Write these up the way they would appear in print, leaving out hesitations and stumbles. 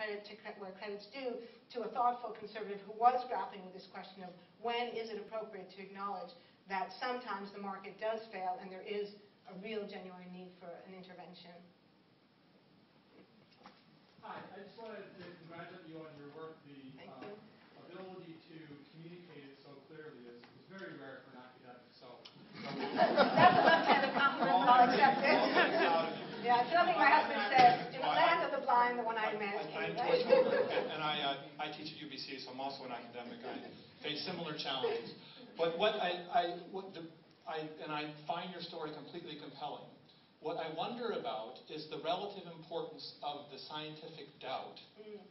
credit to where credit's due to a thoughtful conservative who was grappling with this question of when is it appropriate to acknowledge that sometimes the market does fail and there is a real genuine need for an intervention. Hi, I just wanted to congratulate you on your work. The ability to communicate it so clearly is very rare for an academic. So that's a left-handed compliment, but I'll accept it. Yeah, it's something my husband says. In the land of the blind, the one-eyed man is king. And I teach at UBC, so I'm also an academic. I face similar challenges. But I find your story completely compelling. What I wonder about is the relative importance of the scientific doubt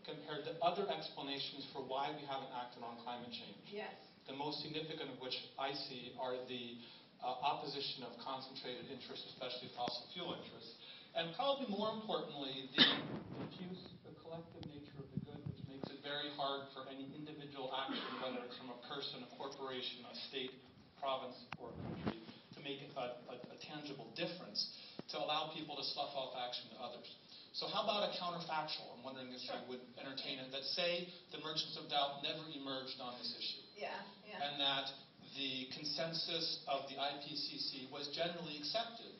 compared to other explanations for why we haven't acted on climate change. Yes. The most significant of which I see are the opposition of concentrated interests, especially fossil fuel interests. And probably more importantly, the diffuse, the collective nature of the good, which makes it very hard for any individual action, whether it's from a person, a corporation, a state, province, or a country, to make a tangible difference, to allow people to slough off action to others. So how about a counterfactual? I'm wondering if you would entertain it, that say the emergence of doubt never emerged on this issue. Yeah. And that the consensus of the IPCC was generally accepted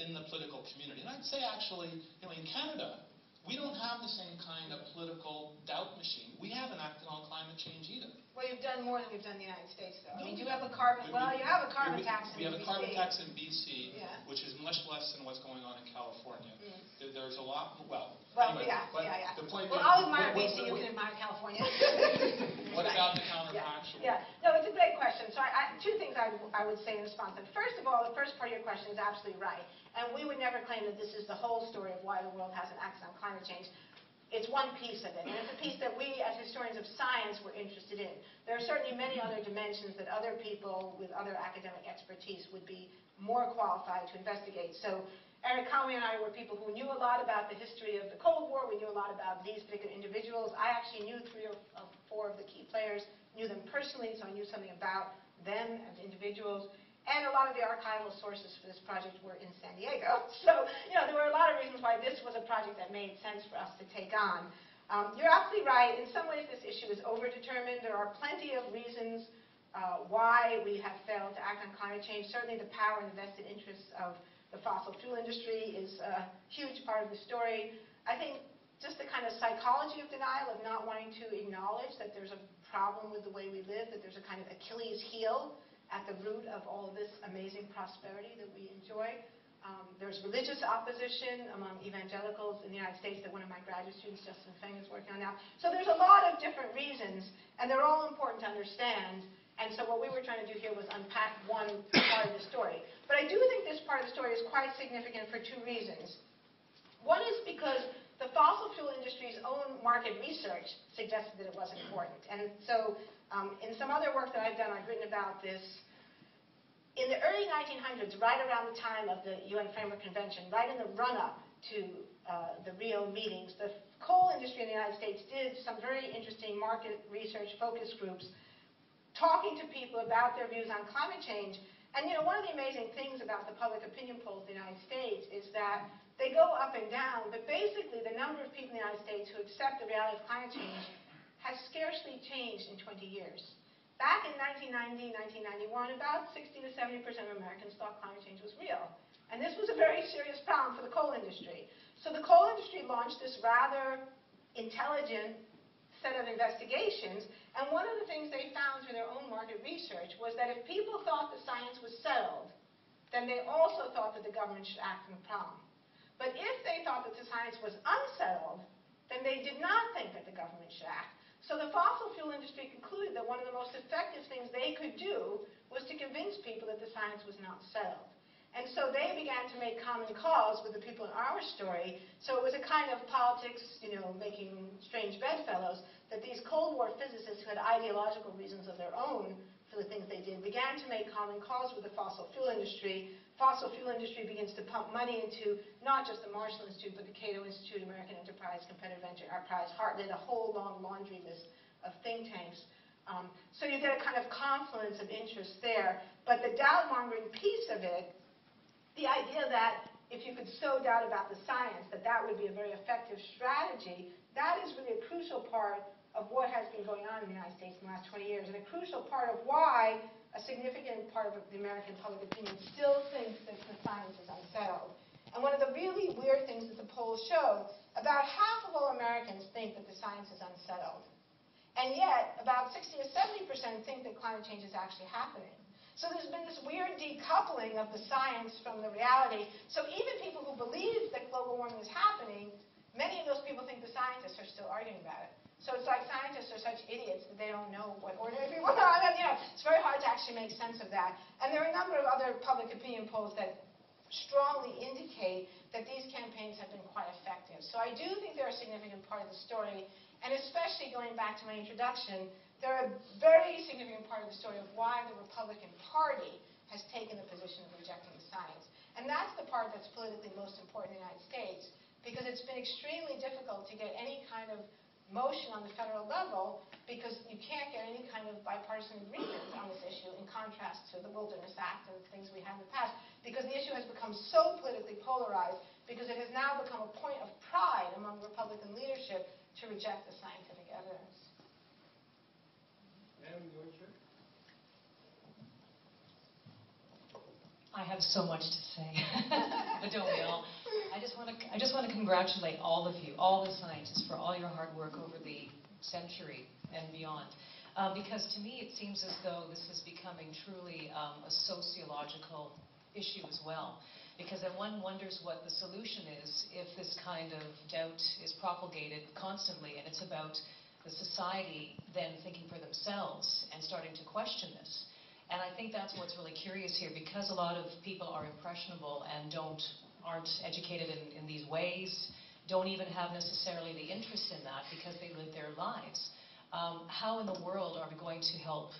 in the political community. And I'd say actually, in Canada, we don't have the same kind of political doubt machine. We haven't acted on climate change either. Well, you've done more than we've done in the United States, though. I mean, you have a carbon, you have a carbon tax in BC. We have a carbon tax in BC, which is much less than what's going on in California. There's a lot, anyway, the point well, I'll admire BC, you can admire California. What about the counterfactual? No, it's a great question. So two things I would say in response to it. First of all, the first part of your question is absolutely right. And we would never claim that this is the whole story of why the world hasn't acted on climate change. It's one piece of it, and it's a piece that we, as historians of science, were interested in. There are certainly many other dimensions that other people with other academic expertise would be more qualified to investigate. So Eric Conway and I were people who knew a lot about the history of the Cold War. We knew a lot about these particular individuals. I actually knew 3 or 4 of the key players, knew them personally, so I knew something about them as individuals. And a lot of the archival sources for this project were in San Diego. So, there were a lot of reasons why this was a project that made sense for us to take on. You're absolutely right. In some ways, this issue is overdetermined. There are plenty of reasons why we have failed to act on climate change. Certainly, the power and the vested interests of the fossil fuel industry is a huge part of the story. I think just the kind of psychology of denial, of not wanting to acknowledge that there's a problem with the way we live, that there's a kind of Achilles heel at the root of all of this amazing prosperity that we enjoy. There's religious opposition among evangelicals in the United States that one of my graduate students, Justin Feng, is working on now. So there's a lot of different reasons, and they're all important to understand. And so what we were trying to do here was unpack one part of the story. But I do think this part of the story is quite significant for 2 reasons. One is because the fossil fuel industry's own market research suggested that it wasn't important. And so in some other work that I've done, I've written about this. In the early 1900s, right around the time of the UN Framework Convention, right in the run-up to the Rio meetings, the coal industry in the United States did some very interesting market research focus groups talking to people about their views on climate change. And one of the amazing things about the public opinion polls in the United States is that they go up and down, but basically the number of people in the United States who accept the reality of climate change has scarcely changed in 20 years. Back in 1990, 1991, about 60 to 70% of Americans thought climate change was real. And this was a very serious problem for the coal industry. So the coal industry launched this rather intelligent set of investigations, and one of the things they found through their own market research was that if people thought the science was settled, then they also thought that the government should act on the problem. But if they thought that the science was unsettled, then they did not think that the government should act. So the fossil fuel industry concluded that one of the most effective things they could do was to convince people that the science was not settled. And so they began to make common cause with the people in our story. So it was a kind of politics, making strange bedfellows, that these Cold War physicists who had ideological reasons of their own for the things they did began to make common cause with the fossil fuel industry. Fossil fuel industry begins to pump money into not just the Marshall Institute, but the Cato Institute, American Enterprise, Competitive Venture Enterprise, Hartnett, a whole long laundry list of think tanks. So you get a kind of confluence of interest there. But the doubt-mongering piece of it, the idea that if you could sow doubt about the science, that would be a very effective strategy, That is really a crucial part of what has been going on in the United States in the last 20 years, and a crucial part of why a significant part of the American public opinion still thinks that the science is unsettled. And one of the really weird things that the polls show, about half of all Americans think that the science is unsettled. And yet, about 60 to 70% think that climate change is actually happening. So there's been this weird decoupling of the science from the reality. So even people who believe that global warming is happening, many of those people think the scientists are still arguing about it. So it's like scientists are such idiots that they don't know what ordinary people are. I mean, it's very hard to actually make sense of that. And there are a number of other public opinion polls that strongly indicate that these campaigns have been quite effective. So I do think they're a significant part of the story, and especially going back to my introduction, they're a very significant part of the story of why the Republican Party has taken the position of rejecting the science. And that's the part that's politically most important in the United States, because it's been extremely difficult to get any kind of motion on the federal level, because you can't get any kind of bipartisan agreement on this issue, in contrast to the Wilderness Act and things we had in the past, because the issue has become so politically polarized, because it has now become a point of pride among Republican leadership to reject the scientific evidence. Naomi Oreskes? I have so much to say, but don't we all? I just want to congratulate all of you, all the scientists, for all your hard work over the century and beyond. Because to me, it seems as though this is becoming truly a sociological issue as well. Because then one wonders what the solution is if this kind of doubt is propagated constantly, and it's about the society then thinking for themselves and starting to question this. And I think that's what's really curious here, because a lot of people are impressionable and aren't educated in these ways, don't even have necessarily the interest in that because they live their lives. How in the world are we going to help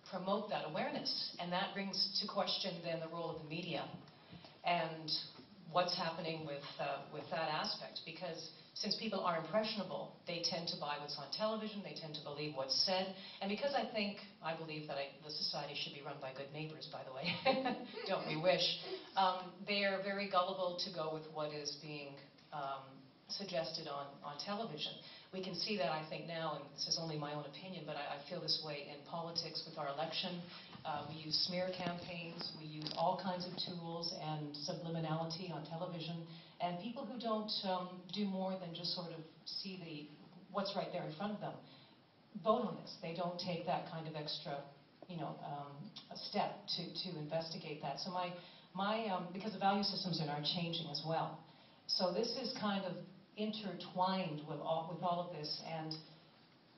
promote that awareness? And that brings to question then the role of the media and what's happening with that aspect. Because since people are impressionable, they tend to buy what's on television, they tend to believe what's said, and because I believe that the society should be run by good neighbors, by the way, don't we wish, they are very gullible to go with what is being suggested on television. We can see that, I think, now, and this is only my own opinion, but I feel this way in politics with our election. We use smear campaigns, we use all kinds of tools and subliminality on television, and people who don't do more than just sort of see what's right there in front of them vote on this. They don't take that kind of extra, step to investigate that. So because the value systems are changing as well. So this is kind of intertwined with all of this, and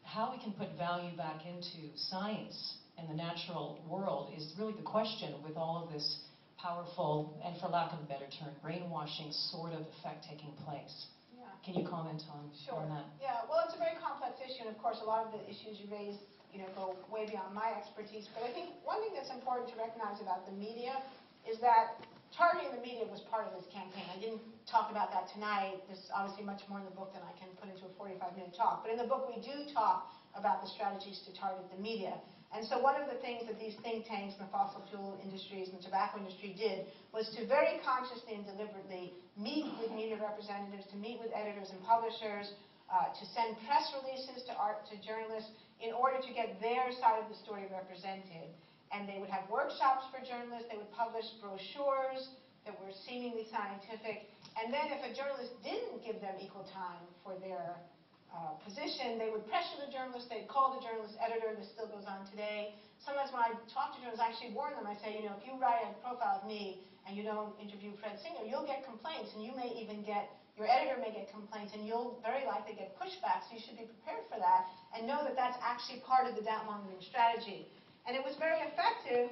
how we can put value back into science and the natural world is really the question, with all of this powerful, and for lack of a better term, brainwashing sort of effect taking place. Yeah. Can you comment on that? Yeah, well, it's a very complex issue, and of course a lot of the issues you raised go way beyond my expertise. But I think one thing that's important to recognize about the media is that targeting the media was part of this campaign. I didn't talk about that tonight. There's obviously much more in the book than I can put into a 45-minute talk. But in the book we do talk about the strategies to target the media. And so one of the things that these think tanks in the fossil fuel industries and the tobacco industry did was to very consciously and deliberately meet with media representatives, to meet with editors and publishers, to send press releases to journalists in order to get their side of the story represented. And they would have workshops for journalists, they would publish brochures that were seemingly scientific, and then if a journalist didn't give them equal time for their position, they would pressure the journalist, they'd call the journalist editor, this still goes on today. Sometimes when I talk to journalists, I actually warn them, I say, if you write a profile of me and you don't interview Fred Singer, you'll get complaints, and you may even your editor may get complaints, and you'll very likely get pushback, so you should be prepared for that, and know that that's actually part of the doubt-mongering strategy. And it was very effective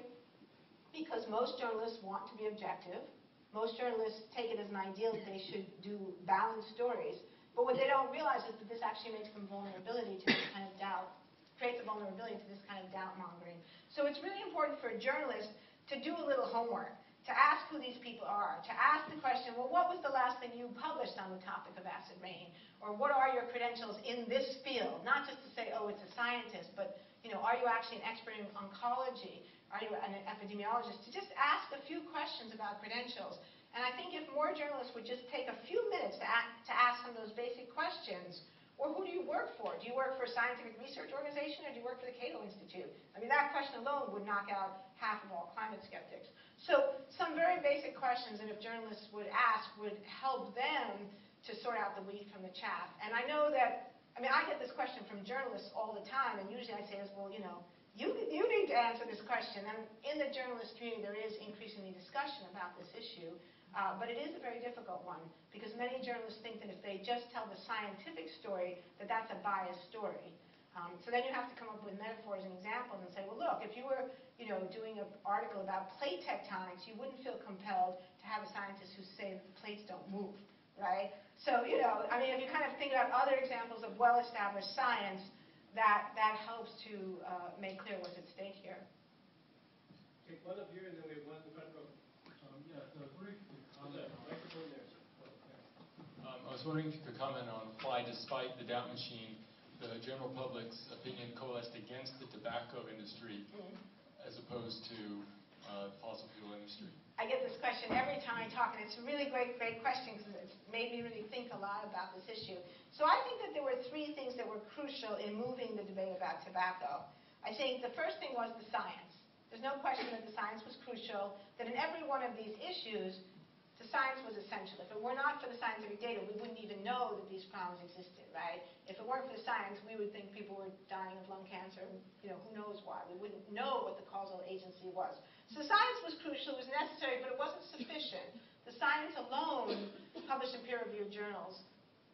because most journalists want to be objective. Most journalists take it as an ideal that they should do balanced stories. But what they don't realize is that this actually makes them vulnerability to this kind of doubt, creates a vulnerability to this kind of doubt-mongering. So it's really important for a journalist to do a little homework, to ask who these people are, to ask the question, well, what was the last thing you published on the topic of acid rain? Or what are your credentials in this field? Not just to say, oh, it's a scientist, but are you actually an expert in oncology? Are you an epidemiologist? To just ask a few questions about credentials. And I think if more journalists would just take a few minutes to ask some of those basic questions, Or who do you work for? Do you work for a scientific research organization, or do you work for the Cato Institute? I mean, that question alone would knock out half of all climate skeptics. So some very basic questions that if journalists would ask would help them to sort out the wheat from the chaff. And I know that, I mean, I get this question from journalists all the time, and usually I say, well, you know, you need to answer this question. And in the journalist community, there is increasingly discussion about this issue. But it is a very difficult one, because many journalists think that if they just tell the scientific story, that that's a biased story. So then you have to come up with metaphors and examples and say, well, look, if you were, you know, doing an article about plate tectonics, you wouldn't feel compelled to have a scientist who say that the plates don't move, right? So, you know, I mean, if you kind of think about other examples of well-established science, that helps to make clear what's at stake here. Take one up here, and then we have one in the front row. I was wondering if you could comment on why, despite the doubt machine, the general public's opinion coalesced against the tobacco industry as opposed to the fossil fuel industry. I get this question every time I talk, and it's a really great question because it's made me really think a lot about this issue. So I think that there were three things that were crucial in moving the debate about tobacco. I think the first thing was the science. There's no question that the science was crucial, that in every one of these issues, the science was essential. If it were not for the scientific data, we wouldn't even know that these problems existed, right? If it weren't for the science, we would think people were dying of lung cancer, you know, who knows why. We wouldn't know what the causal agency was. So science was crucial, it was necessary, but it wasn't sufficient. The science alone, published in peer-reviewed journals,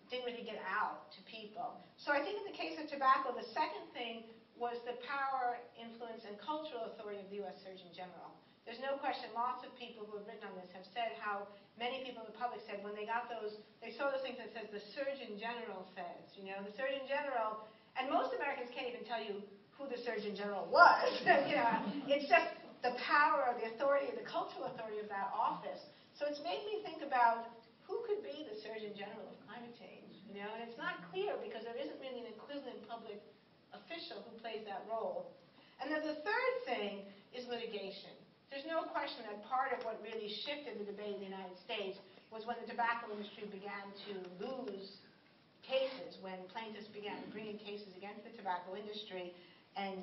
didn't really get out to people. So I think in the case of tobacco, the second thing was the power, influence, and cultural authority of the U.S. Surgeon General. There's no question, lots of people who have written on this have said how many people in the public said when they got those, they saw those things that says the Surgeon General says, you know, the Surgeon General, and most Americans can't even tell you who the Surgeon General was. You know, it's just the power, the authority, the cultural authority of that office. So it's made me think about who could be the Surgeon General of climate change, you know, and it's not clear because there isn't really an equivalent public official who plays that role. And then the third thing is litigation. There's no question that part of what really shifted the debate in the United States was when the tobacco industry began to lose cases, when plaintiffs began bringing cases against the tobacco industry, and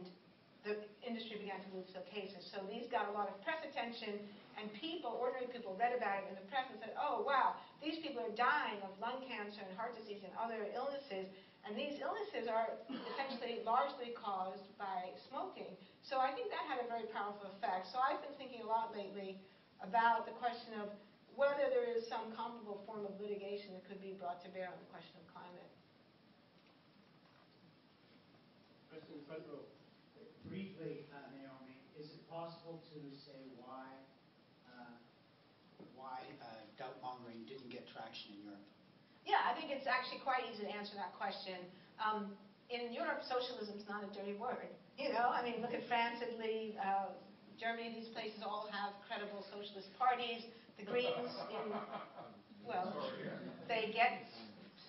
the industry began to lose their cases. So these got a lot of press attention, and people, ordinary people, read about it in the press and said, oh, wow, these people are dying of lung cancer and heart disease and other illnesses, and these illnesses are essentially largely caused by smoking. So I think that had a very powerful effect. So I've been thinking a lot lately about the question of whether there is some comparable form of litigation that could be brought to bear on the question of climate. Question in the front row. Briefly, Naomi, is it possible to say why doubt-mongering didn't get traction in Europe? Yeah, I think it's actually quite easy to answer that question. In Europe, socialism is not a dirty word. You know, I mean, look at France, Italy, Germany. These places all have credible socialist parties. The Greens, well, they get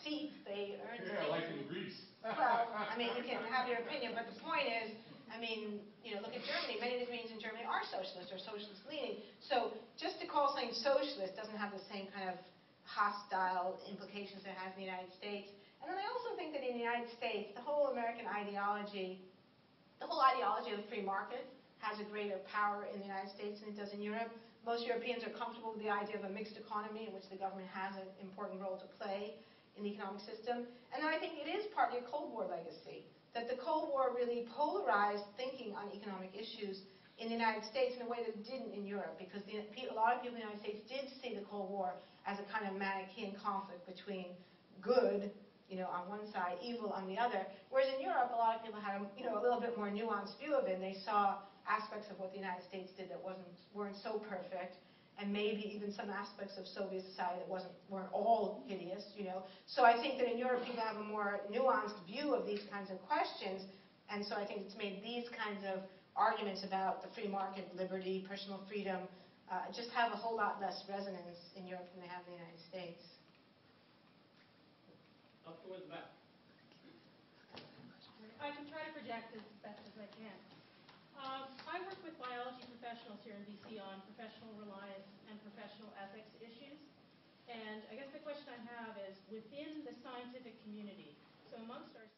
seats, they earn seats. Yeah, like in Greece. Well, I mean, you can have your opinion, but the point is, I mean, you know, look at Germany. Many of the Greens in Germany are socialist or socialist-leaning. So just to call something socialist doesn't have the same kind of hostile implications it has in the United States. And then I also think that in the United States, the whole American ideology, the whole ideology of the free market has a greater power in the United States than it does in Europe. Most Europeans are comfortable with the idea of a mixed economy in which the government has an important role to play in the economic system. And then I think it is partly a Cold War legacy, that the Cold War really polarized thinking on economic issues in the United States in a way that it didn't in Europe, because a lot of people in the United States did see the Cold War as a kind of Manichaean conflict between good, you know, on one side, evil on the other. Whereas in Europe, a lot of people had a little bit more nuanced view of it, and they saw aspects of what the United States did that weren't so perfect, and maybe even some aspects of Soviet society that weren't all hideous, you know. So I think that in Europe, people have a more nuanced view of these kinds of questions, and so I think it's made these kinds of arguments about the free market, liberty, personal freedom, just have a whole lot less resonance in Europe than they have in the United States. Up towards the back. I can try to project as best as I can. I work with biology professionals here in DC on professional reliance and professional ethics issues. And I guess the question I have is, within the scientific community, So amongst our